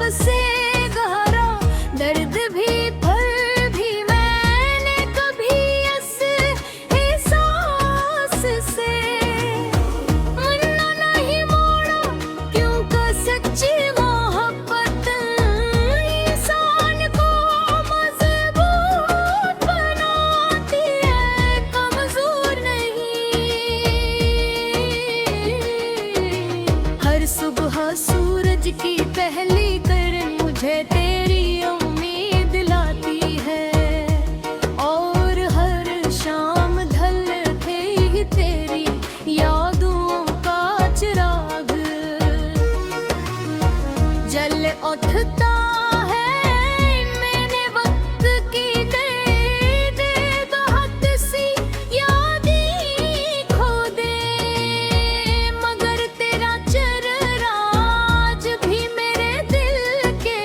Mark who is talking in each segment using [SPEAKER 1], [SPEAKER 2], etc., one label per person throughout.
[SPEAKER 1] सबसे गहरा दर्द भी पल भी मैंने कभी इस एहसास से मुन्ना नहीं मोड़ा, क्योंकि सच्ची मोहब्बत इंसान को मजबूत बनाती है, कमजोर नहीं। हर सुबह सूरज की पहली किरण मुझे तेरी उम्मीद लाती है, और हर शाम ढलते ही तेरी यादों का चिराग जल उठता है। मैंने वक्त की दे बहुत सी यादें खो दे, मगर तेरा चेहरा आज भी मेरे दिल के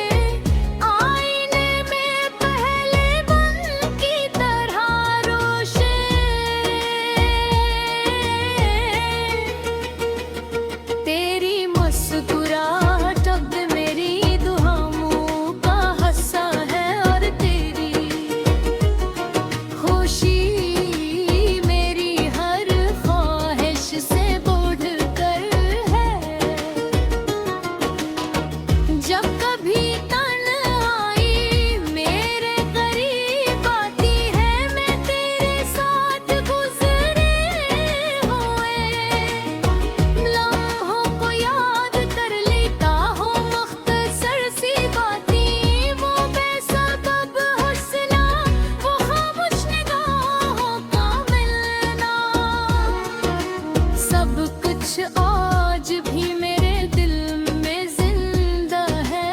[SPEAKER 1] आईने में पहले बन की तरह रोशन। तेरी मुस्कुराहट अब मेरी दुआओं का हिस्सा है, और तेरी खुशी मेरी हर ख्वाहिश से बढ़कर है। जब कभी तन्हाई मेरे करीब आती है, मैं तेरे साथ गुजरे हुए लम्हों को याद कर लेता हूँ, मुख्तसर सी बातें वो बेसबब हौसला, वो खामोश निगाहों का मिलना, सब कुछ आज भी मेरे दिल में जिंदा है।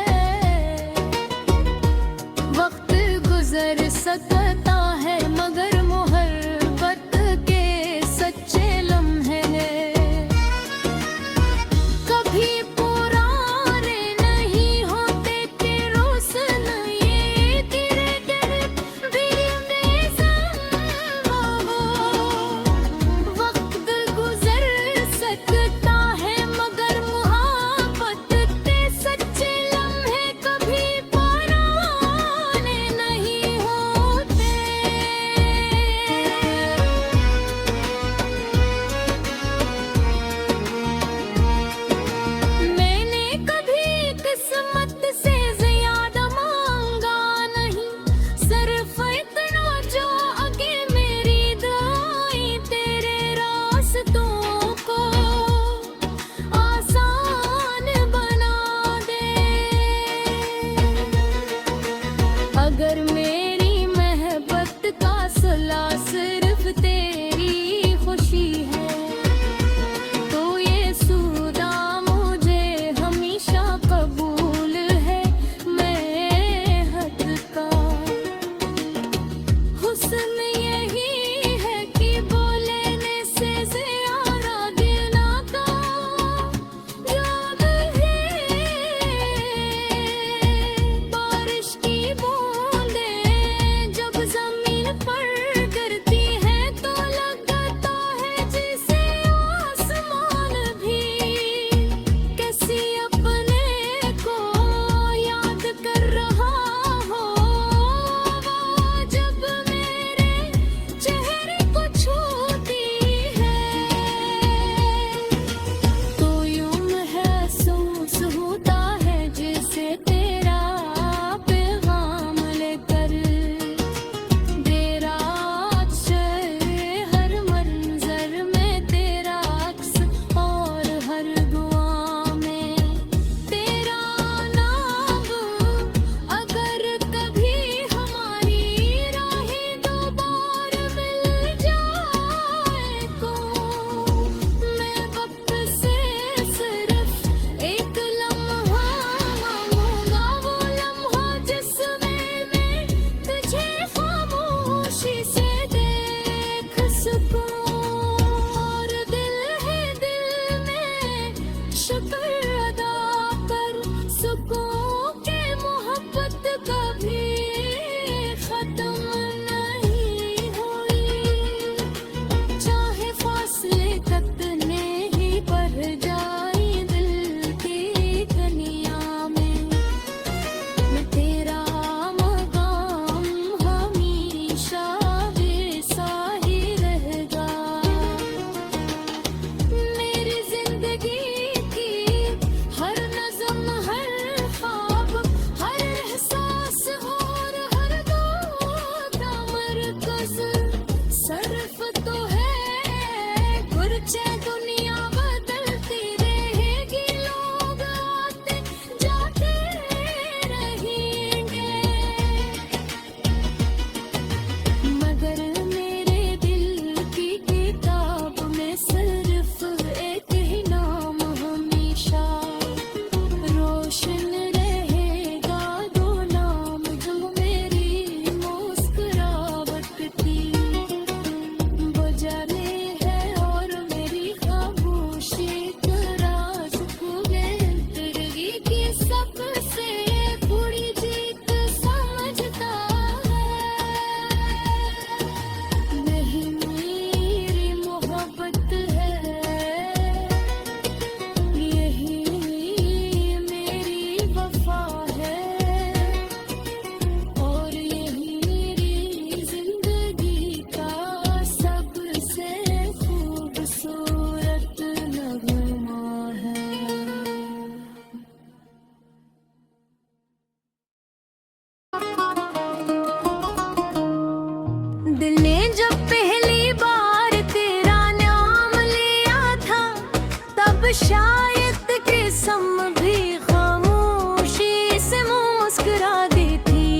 [SPEAKER 1] शायद किस्म भी खामोशी से मुस्कुरा दी थी।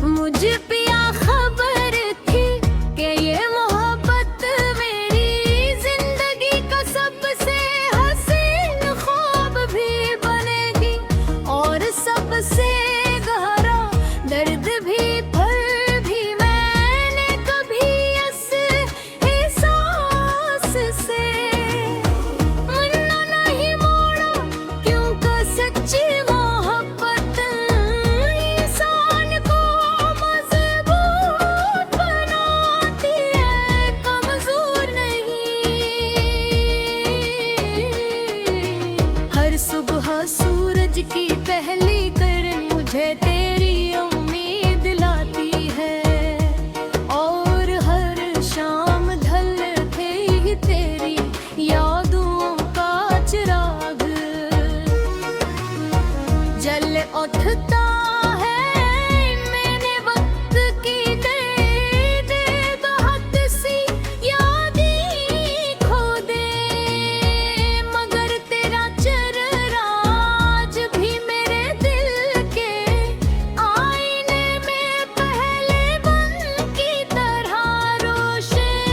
[SPEAKER 1] मुझे पिया खबर थी कि ये मोहब्बत मेरी जिंदगी का सबसे हसीन ख्वाब भी बनेगी और सबसे गहरा दर्द भी। पर भी मैंने कभी इस एहसास से मुन्ना नहीं मोड़ा, क्योंकि सच्ची मोहब्बत इंसान को मजबूत बनाती है, कमजोर नहीं। हर सुबह सूरज की पहली किरण मुझे तेरी उम्मीद लाती है और हर शाम ढलते ही तेरी यादों का चिराग जल उठता है। मैंने वक्त की दे बहुत सी यादें खो दे, मगर तेरा चेहरा आज भी मेरे दिल के आईने में पहले बन की तरह रोशन।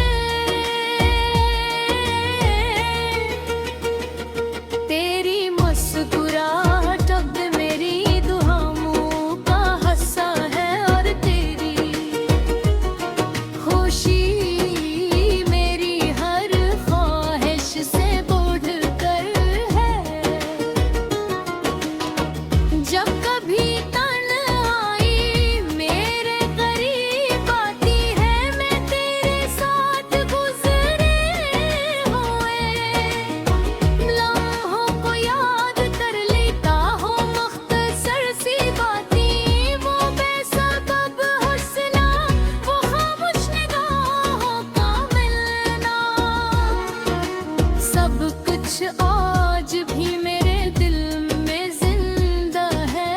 [SPEAKER 1] तेरी मुस्कुराहट अब मेरी दुआओं का हिस्सा है और तेरी खुशी मेरी हर ख्वाहिश से बढ़कर है। जब कभी तन्हाई मेरे करीब आती है, मैं तेरे साथ गुजरे हुए लम्हों को याद कर लेता हूँ। मुख्तसर सी बातें, वो बेसबब हौसला, वो खामोश निगाहों का मिलना, सब कुछ आज भी मेरे दिल में जिंदा है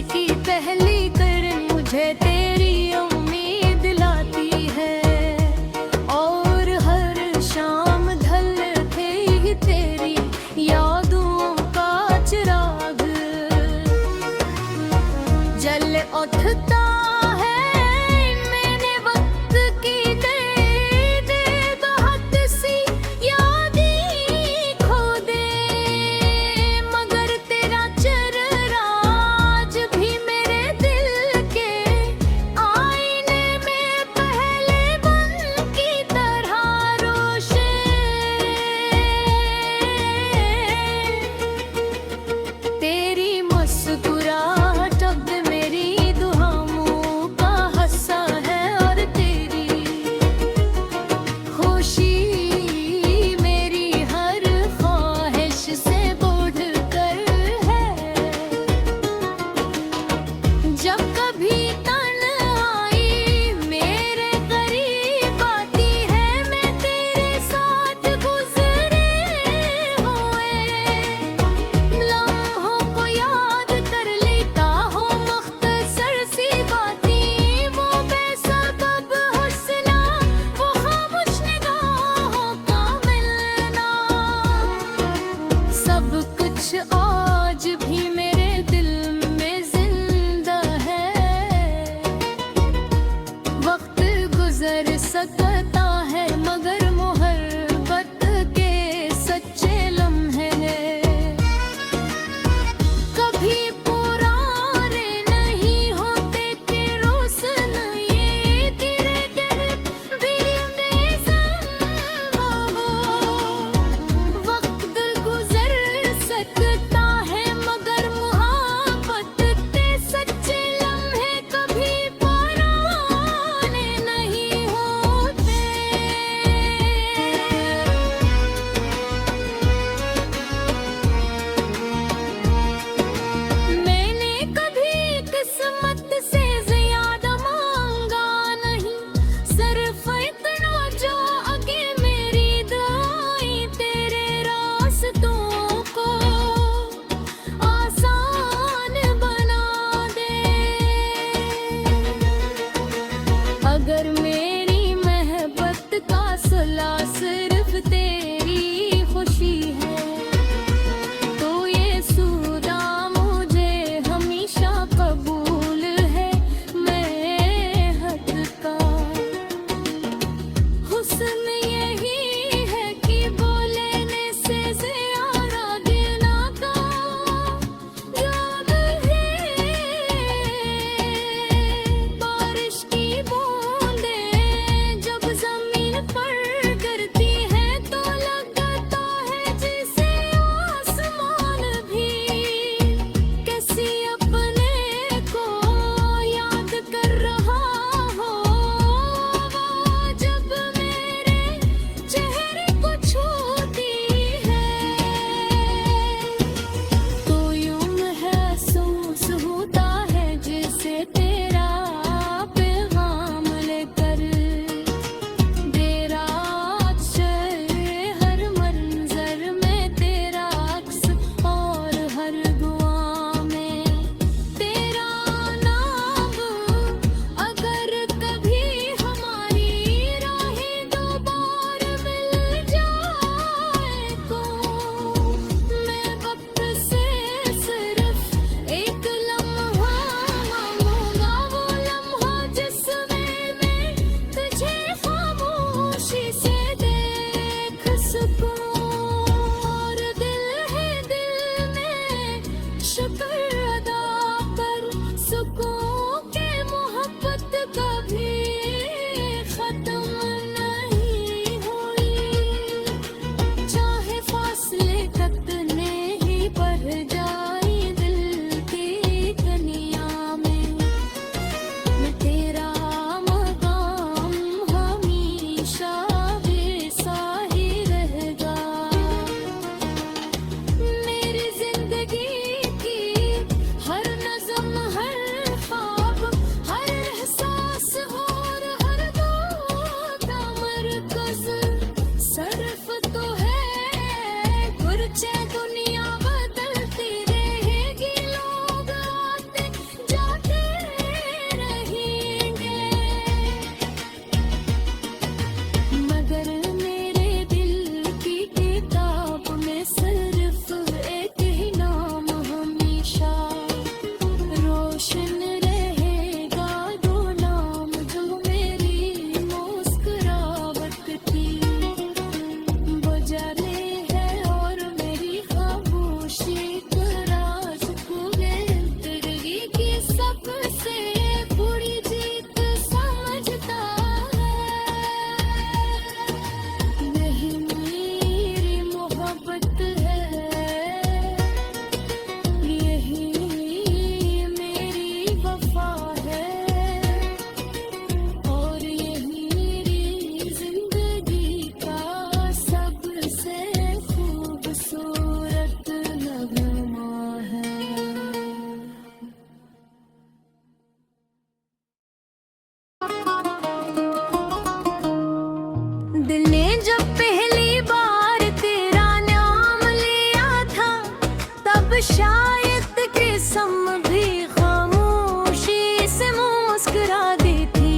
[SPEAKER 1] की पहली किरण मुझे तेरी उम्मीद लाती है, और हर शाम ढलते ही तेरी यादों का चिराग जल उठता है। मैंने वक्त की दे बहुत सी यादें खो दे, मगर तेरा चेहरा आज भी मेरे दिल के आईने में पहले बन की तरह रोशन। तेरी मुस्कुराहट अब मेरी दुआओं शायद किस्म भी खामोशी से मुस्कुरा दी थी।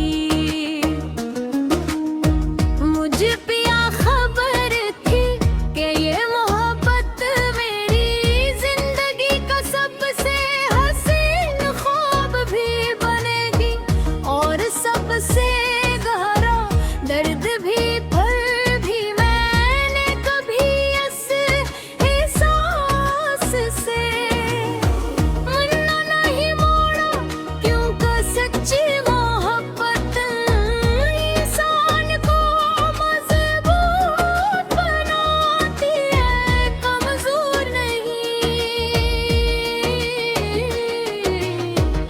[SPEAKER 1] मुझे पिया खबर थी कि ये मोहब्बत मेरी जिंदगी का सबसे हसीन ख्वाब भी बनेगी और सबसे गहरा दर्द भी। पर भी मैंने कभी इस एहसास से मुन्ना नहीं मोड़ा, क्योंकि सच्ची मोहब्बत इंसान को मजबूत बनाती है, कमजोर नहीं।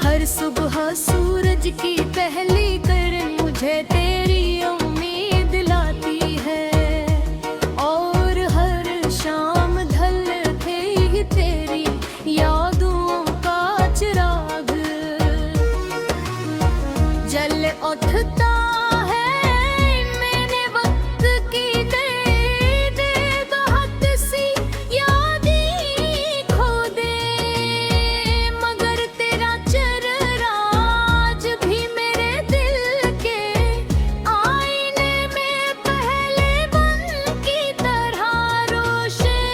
[SPEAKER 1] हर सुबह सूरज की पहली किरण मुझे तेरी उम्मीद लाती है और हर शाम ढलते ही तेरी यादों का चिराग जल उठता है। मैंने वक्त की दे बहुत सी यादें खो दे, मगर तेरा चेहरा आज भी मेरे दिल के आईने में पहले बन की तरह रोशन।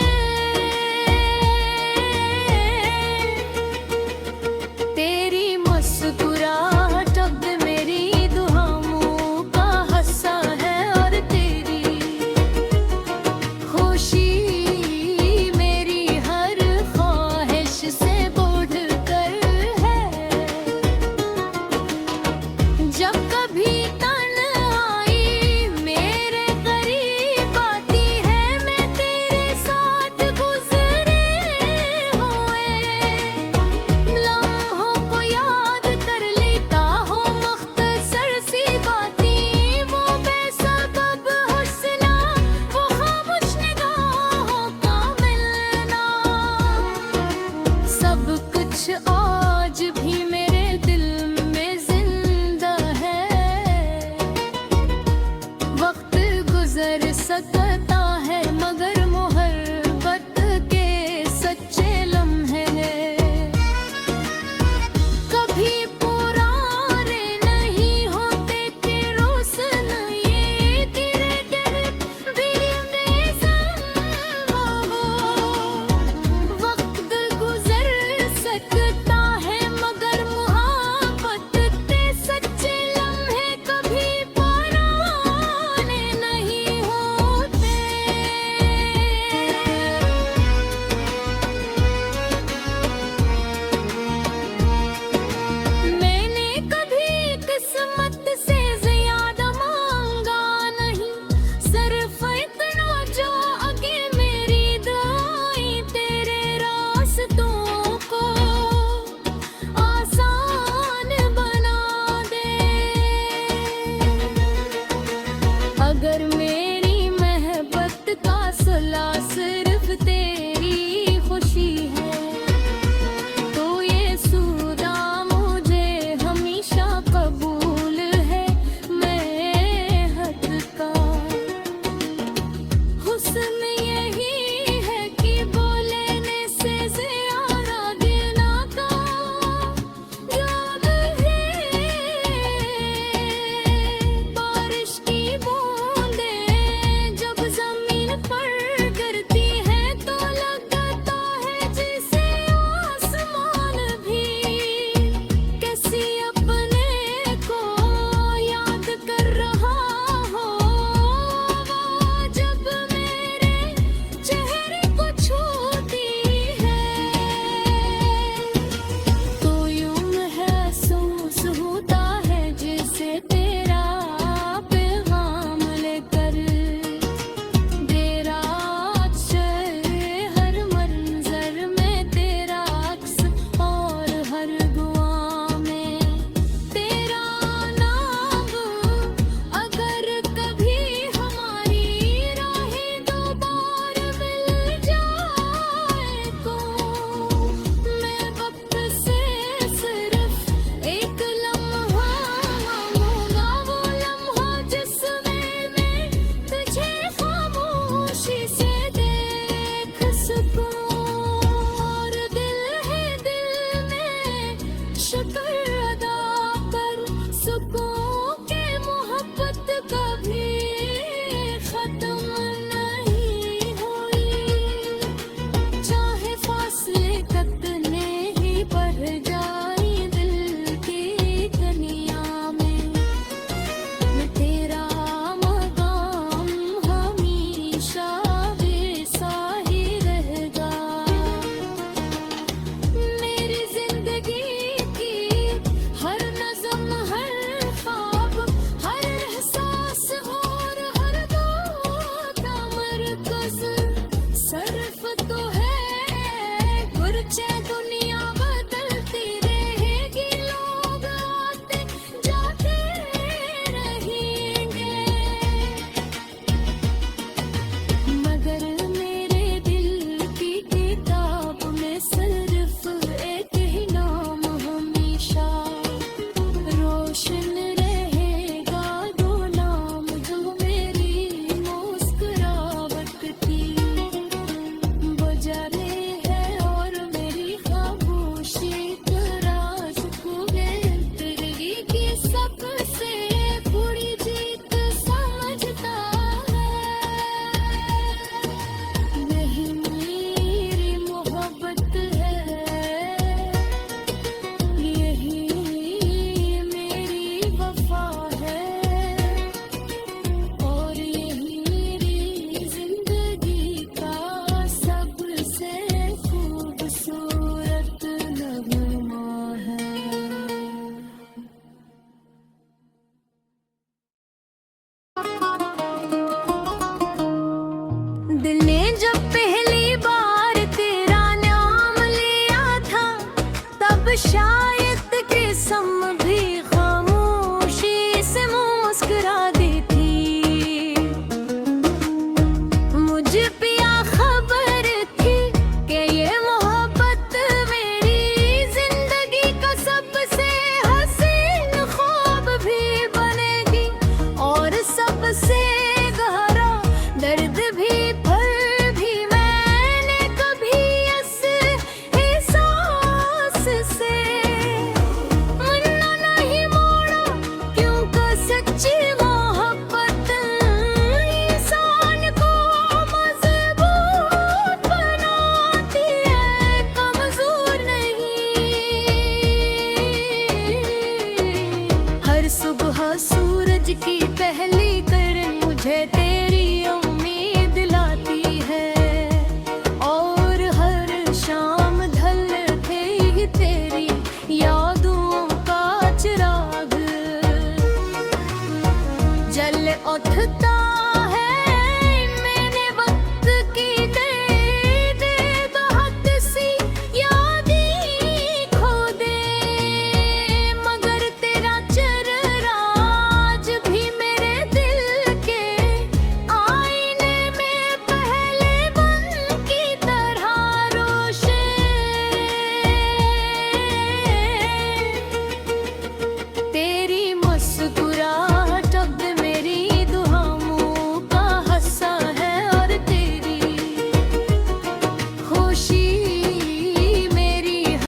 [SPEAKER 1] तेरी मुस्कुराहट अब मेरी दुआओं का हिस्सा है और तेरी खुशी मेरी हर ख्वाहिश से बढ़कर है। जब कभी तन्हाई मेरे करीब आती है, मैं तेरे साथ गुजरे हुए लम्हों को याद कर लेता हूँ। मुख्तसर सी बातें, वो बेसबब हौसला, वो खामोश निगाहों का मिलना, सब कुछ आज भी मेरे दिल में जिंदा है। वक्त गुजर सकता है मगर मोहब्बत के सच्चे लम्हे कभी पुराने नहीं होते कि रोशन ये तेरे भी वक्त गुजर सकता अब शायद